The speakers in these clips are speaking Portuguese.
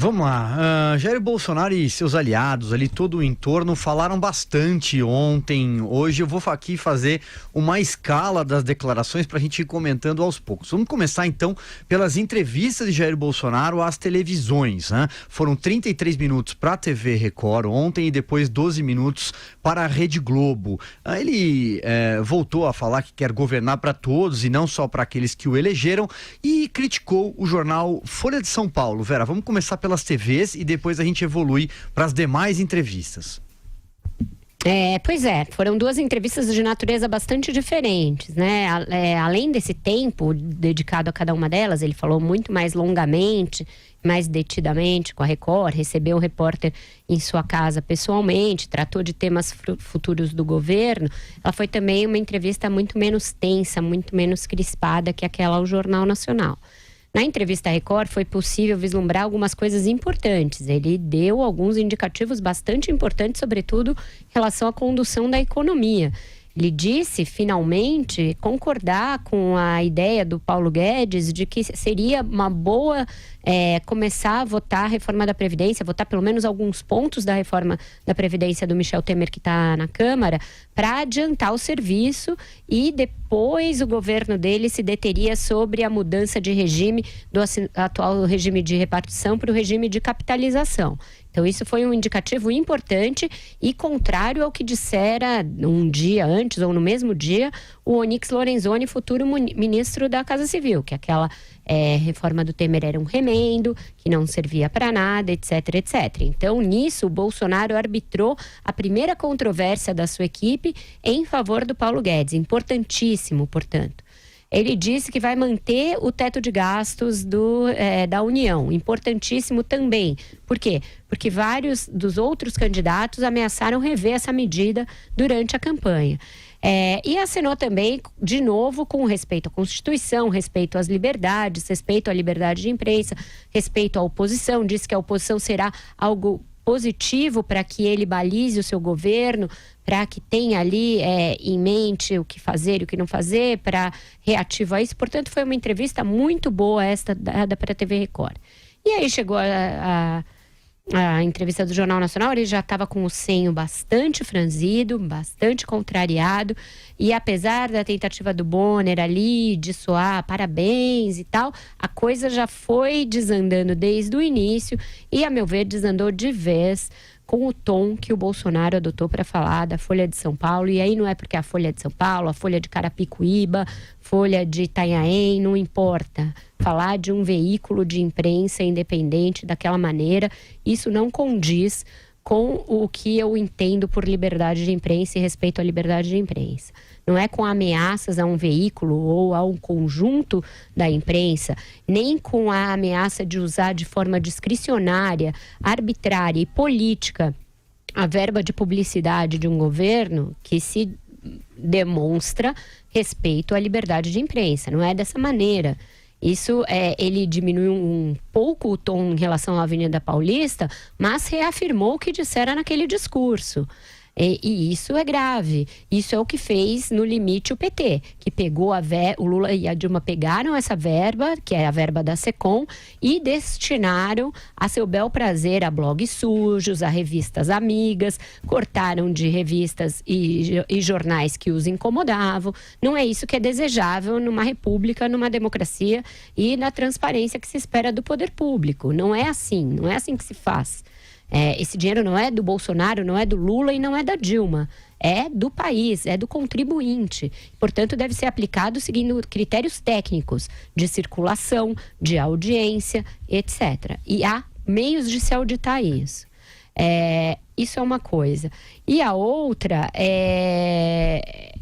Vamos lá, Jair Bolsonaro e seus aliados ali, todo o entorno, falaram bastante ontem. Hoje eu vou aqui fazer uma escala das declarações para a gente ir comentando aos poucos. Vamos começar então pelas entrevistas de Jair Bolsonaro às televisões, né? Foram 33 minutos para a TV Record ontem e depois 12 minutos para a Rede Globo. Ele voltou a falar que quer governar para todos e não só para aqueles que o elegeram e criticou o jornal Folha de São Paulo. Vera, vamos começar pelas TVs e depois a gente evolui para as demais entrevistas. Pois é, foram duas entrevistas de natureza bastante diferentes, né? Além desse tempo dedicado a cada uma delas, ele falou muito mais longamente, mais detidamente com a Record, recebeu o repórter em sua casa pessoalmente, tratou de temas futuros do governo. Ela foi também uma entrevista muito menos tensa, muito menos crispada que aquela ao Jornal Nacional. Na entrevista à Record foi possível vislumbrar algumas coisas importantes. Ele deu alguns indicativos bastante importantes, sobretudo em relação à condução da economia. Ele disse, finalmente, concordar com a ideia do Paulo Guedes de que seria uma boa começar a votar a reforma da Previdência, votar pelo menos alguns pontos da reforma da Previdência do Michel Temer, que está na Câmara, para adiantar o serviço e depois o governo dele se deteria sobre a mudança de regime do atual regime de repartição para o regime de capitalização. Então isso foi um indicativo importante e contrário ao que dissera um dia antes ou no mesmo dia o Onyx Lorenzoni, futuro ministro da Casa Civil, que aquela reforma do Temer era um remendo, que não servia para nada, etc, etc. Então nisso o Bolsonaro arbitrou a primeira controvérsia da sua equipe em favor do Paulo Guedes, importantíssimo, portanto. Ele disse que vai manter o teto de gastos da União, importantíssimo também. Por quê? Porque vários dos outros candidatos ameaçaram rever essa medida durante a campanha. E acenou também, de novo, com respeito à Constituição, respeito às liberdades, respeito à liberdade de imprensa, respeito à oposição. Disse que a oposição será algo positivo para que ele balize o seu governo, para que tenha ali em mente o que fazer e o que não fazer, para reativar isso. Portanto, foi uma entrevista muito boa esta dada para a TV Record. E aí chegou a entrevista do Jornal Nacional, ele já estava com o senho bastante franzido, bastante contrariado, e apesar da tentativa do Bonner ali de soar parabéns e tal, a coisa já foi desandando desde o início e, a meu ver, desandou de vez com o tom que o Bolsonaro adotou para falar da Folha de São Paulo. E aí não é porque a Folha de São Paulo, a Folha de Carapicuíba, Folha de Itanhaém, não importa. Falar de um veículo de imprensa independente daquela maneira, isso não condiz com o que eu entendo por liberdade de imprensa e respeito à liberdade de imprensa. Não é com ameaças a um veículo ou a um conjunto da imprensa, nem com a ameaça de usar de forma discricionária, arbitrária e política a verba de publicidade de um governo que se demonstra respeito à liberdade de imprensa. Não é dessa maneira. Isso ele diminuiu um pouco o tom em relação à Avenida Paulista, mas reafirmou o que dissera naquele discurso. E isso é grave. Isso é o que fez, no limite, o PT, que pegou o Lula e a Dilma pegaram essa verba, que é a verba da SECOM, e destinaram a seu bel prazer a blogs sujos, a revistas amigas, cortaram de revistas e jornais que os incomodavam. Não é isso que é desejável numa república, numa democracia e na transparência que se espera do poder público. Não é assim que se faz. Esse dinheiro não é do Bolsonaro, não é do Lula e não é da Dilma. É do país, é do contribuinte. Portanto, deve ser aplicado seguindo critérios técnicos de circulação, de audiência, etc. E há meios de se auditar isso. Isso é uma coisa. E a outra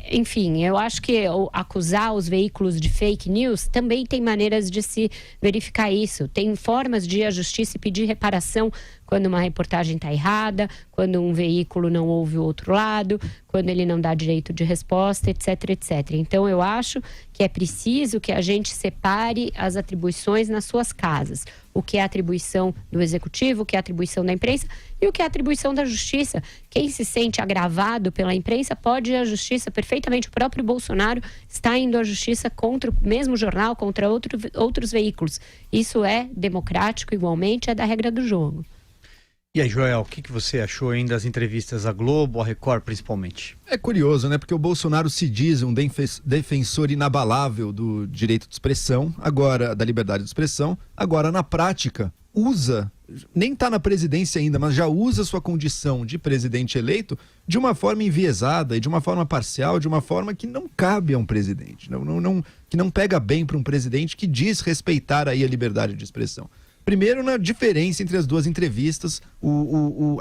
enfim, eu acho que acusar os veículos de fake news também tem maneiras de se verificar isso. Tem formas de ir à justiça e pedir reparação quando uma reportagem está errada, quando um veículo não ouve o outro lado, quando ele não dá direito de resposta, etc, etc. Então, eu acho que é preciso que a gente separe as atribuições nas suas casas. O que é atribuição do executivo, o que é atribuição da imprensa e o que é atribuição da justiça. Quem se sente agravado pela imprensa pode ir à justiça perfeitamente. O próprio Bolsonaro está indo à justiça contra o mesmo jornal, contra outros veículos. Isso é democrático igualmente, é da regra do jogo. E aí, Joel, o que você achou ainda das entrevistas à Globo, à Record principalmente? É curioso, né? Porque o Bolsonaro se diz um defensor inabalável do direito de expressão, agora da liberdade de expressão, agora na prática usa, nem está na presidência ainda, mas já usa sua condição de presidente eleito de uma forma enviesada e de uma forma parcial, de uma forma que não cabe a um presidente, que não pega bem para um presidente que diz respeitar aí a liberdade de expressão. Primeiro, na diferença entre as duas entrevistas,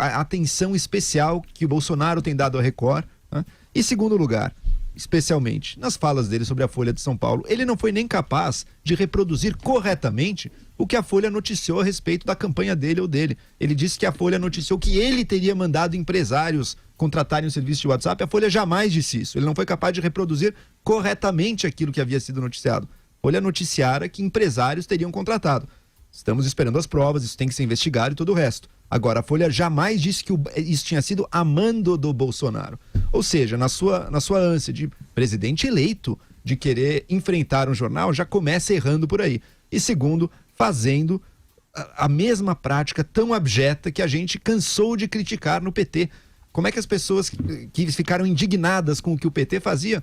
a atenção especial que o Bolsonaro tem dado à Record, né? E segundo lugar, especialmente nas falas dele sobre a Folha de São Paulo, ele não foi nem capaz de reproduzir corretamente o que a Folha noticiou a respeito da campanha dele ou dele. Ele disse que a Folha noticiou que ele teria mandado empresários contratarem um serviço de WhatsApp. A Folha jamais disse isso. Ele não foi capaz de reproduzir corretamente aquilo que havia sido noticiado. A Folha noticiara que empresários teriam contratado. Estamos esperando as provas, isso tem que ser investigado e todo o resto. Agora, a Folha jamais disse que isso tinha sido a mando do Bolsonaro. Ou seja, na sua ânsia de presidente eleito, de querer enfrentar um jornal, já começa errando por aí. E segundo, fazendo a mesma prática tão abjeta que a gente cansou de criticar no PT. Como é que as pessoas que ficaram indignadas com o que o PT fazia...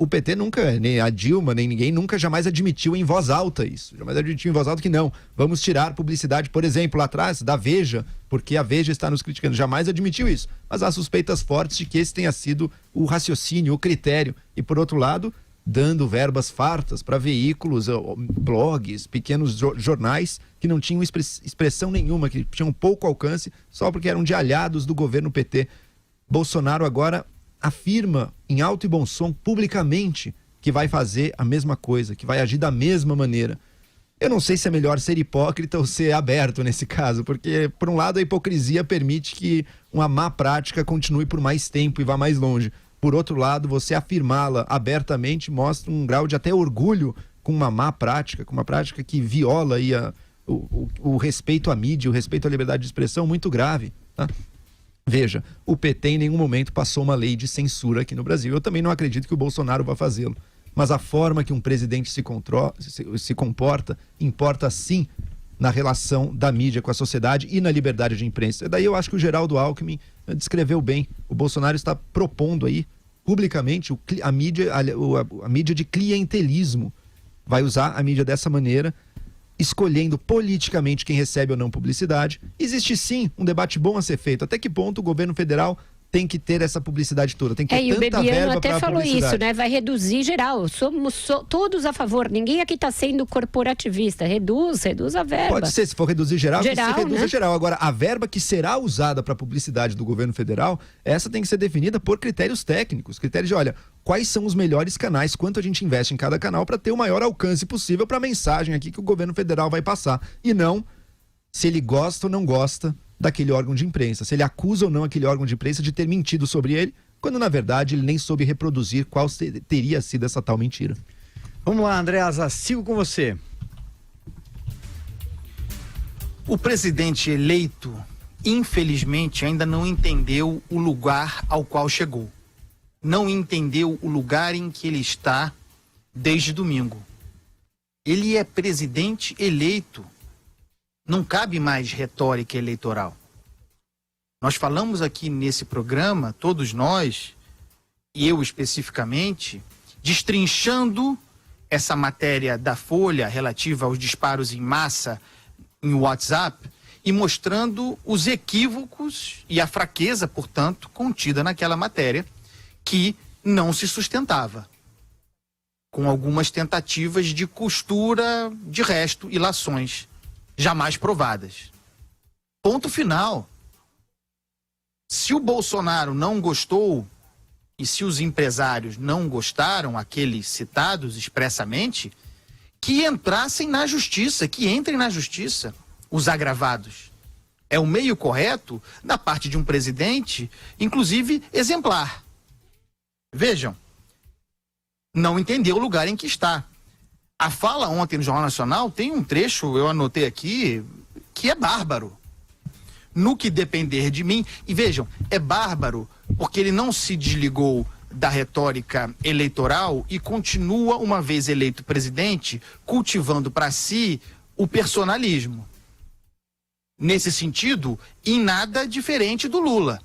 O PT nunca, nem a Dilma, nem ninguém, nunca jamais admitiu em voz alta isso. Jamais admitiu em voz alta que não. Vamos tirar publicidade, por exemplo, lá atrás, da Veja, porque a Veja está nos criticando. Jamais admitiu isso. Mas há suspeitas fortes de que esse tenha sido o raciocínio, o critério. E, por outro lado, dando verbas fartas para veículos, blogs, pequenos jornais que não tinham expressão nenhuma, que tinham pouco alcance, só porque eram de aliados do governo PT. Bolsonaro agora afirma em alto e bom som, publicamente, que vai fazer a mesma coisa, que vai agir da mesma maneira. Eu não sei se é melhor ser hipócrita ou ser aberto nesse caso, porque, por um lado, a hipocrisia permite que uma má prática continue por mais tempo e vá mais longe. Por outro lado, você afirmá-la abertamente mostra um grau de até orgulho com uma má prática, com uma prática que viola aí o respeito à mídia, o respeito à liberdade de expressão muito grave, tá? Veja, o PT em nenhum momento passou uma lei de censura aqui no Brasil. Eu também não acredito que o Bolsonaro vá fazê-lo. Mas a forma que um presidente se comporta importa sim na relação da mídia com a sociedade e na liberdade de imprensa. Daí eu acho que o Geraldo Alckmin descreveu bem. O Bolsonaro está propondo aí publicamente a mídia de clientelismo. Vai usar a mídia dessa maneira, escolhendo politicamente quem recebe ou não publicidade. Existe sim um debate bom a ser feito. Até que ponto o governo federal tem que ter essa publicidade toda? Tem que ter e o Bebiano até falou isso, né? Vai reduzir geral. Somos todos a favor. Ninguém aqui está sendo corporativista. Reduz a verba. Pode ser, se for reduzir geral, que se reduza, né? Geral. Agora, a verba que será usada para publicidade do governo federal, essa tem que ser definida por critérios técnicos. Critérios de, olha, quais são os melhores canais, quanto a gente investe em cada canal para ter o maior alcance possível para a mensagem aqui que o governo federal vai passar. E não se ele gosta ou não gosta daquele órgão de imprensa, se ele acusa ou não aquele órgão de imprensa de ter mentido sobre ele, quando na verdade ele nem soube reproduzir qual teria sido essa tal mentira. Vamos lá, Andreasa, sigo com você. O presidente eleito, infelizmente, ainda não entendeu o lugar ao qual chegou. Não entendeu o lugar em que ele está desde domingo. Ele é presidente eleito. Não cabe mais retórica eleitoral. Nós falamos aqui nesse programa, todos nós, e eu especificamente, destrinchando essa matéria da Folha relativa aos disparos em massa em WhatsApp e mostrando os equívocos e a fraqueza, portanto, contida naquela matéria que não se sustentava, com algumas tentativas de costura de resto, ilações jamais provadas. Ponto final. Se o Bolsonaro não gostou e se os empresários não gostaram, aqueles citados expressamente, que entrassem na justiça, que entrem na justiça os agravados. É o meio correto da parte de um presidente, inclusive exemplar. Vejam, não entendeu o lugar em que está. A fala ontem no Jornal Nacional tem um trecho, eu anotei aqui, que é bárbaro. no que depender de mim. E vejam, é bárbaro, porque ele não se desligou da retórica eleitoral e continua, uma vez eleito presidente, cultivando para si o personalismo. Nesse sentido, em nada diferente do Lula.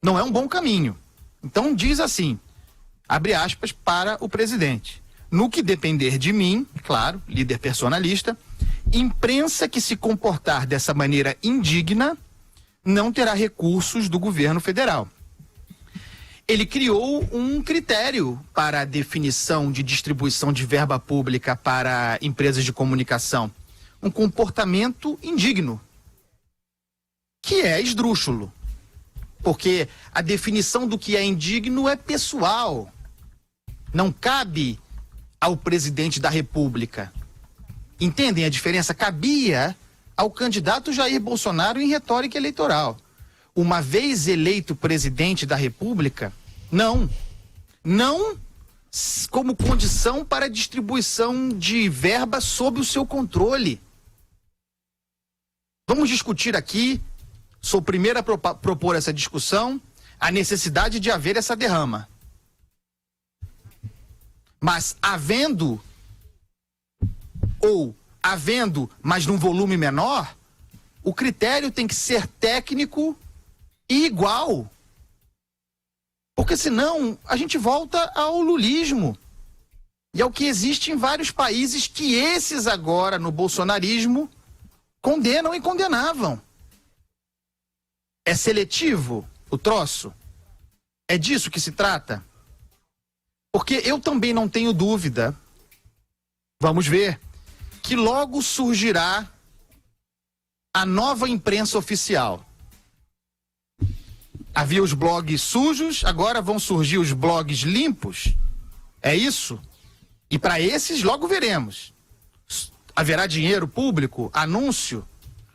Não é um bom caminho. Então diz assim, abre aspas para o presidente: no que depender de mim, claro, líder personalista, imprensa que se comportar dessa maneira indigna não terá recursos do governo federal. Ele criou um critério para a definição de distribuição de verba pública para empresas de comunicação. Um comportamento indigno, que é esdrúxulo. Porque a definição do que é indigno é pessoal. Não cabe ao presidente da República. Entendem a diferença? Cabia ao candidato Jair Bolsonaro em retórica eleitoral. Uma vez eleito presidente da República, não como condição para a distribuição de verba sob o seu controle. Vamos discutir aqui, sou o primeiro a propor essa discussão, a necessidade de haver essa derrama. Mas havendo, mas num volume menor, o critério tem que ser técnico e igual. Porque senão a gente volta ao lulismo. E ao que existe em vários países que esses agora, no bolsonarismo, condenam e condenavam. É seletivo o troço? É disso que se trata? Porque eu também não tenho dúvida, vamos ver, que logo surgirá a nova imprensa oficial. Havia os blogs sujos, agora vão surgir os blogs limpos. É isso? E para esses logo veremos. Haverá dinheiro público, anúncio.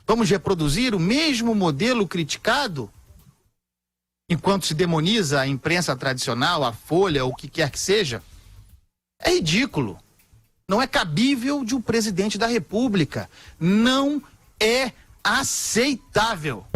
Vamos reproduzir o mesmo modelo criticado? Enquanto se demoniza a imprensa tradicional, a Folha, o que quer que seja? É ridículo. Não é cabível de um presidente da República. Não é aceitável.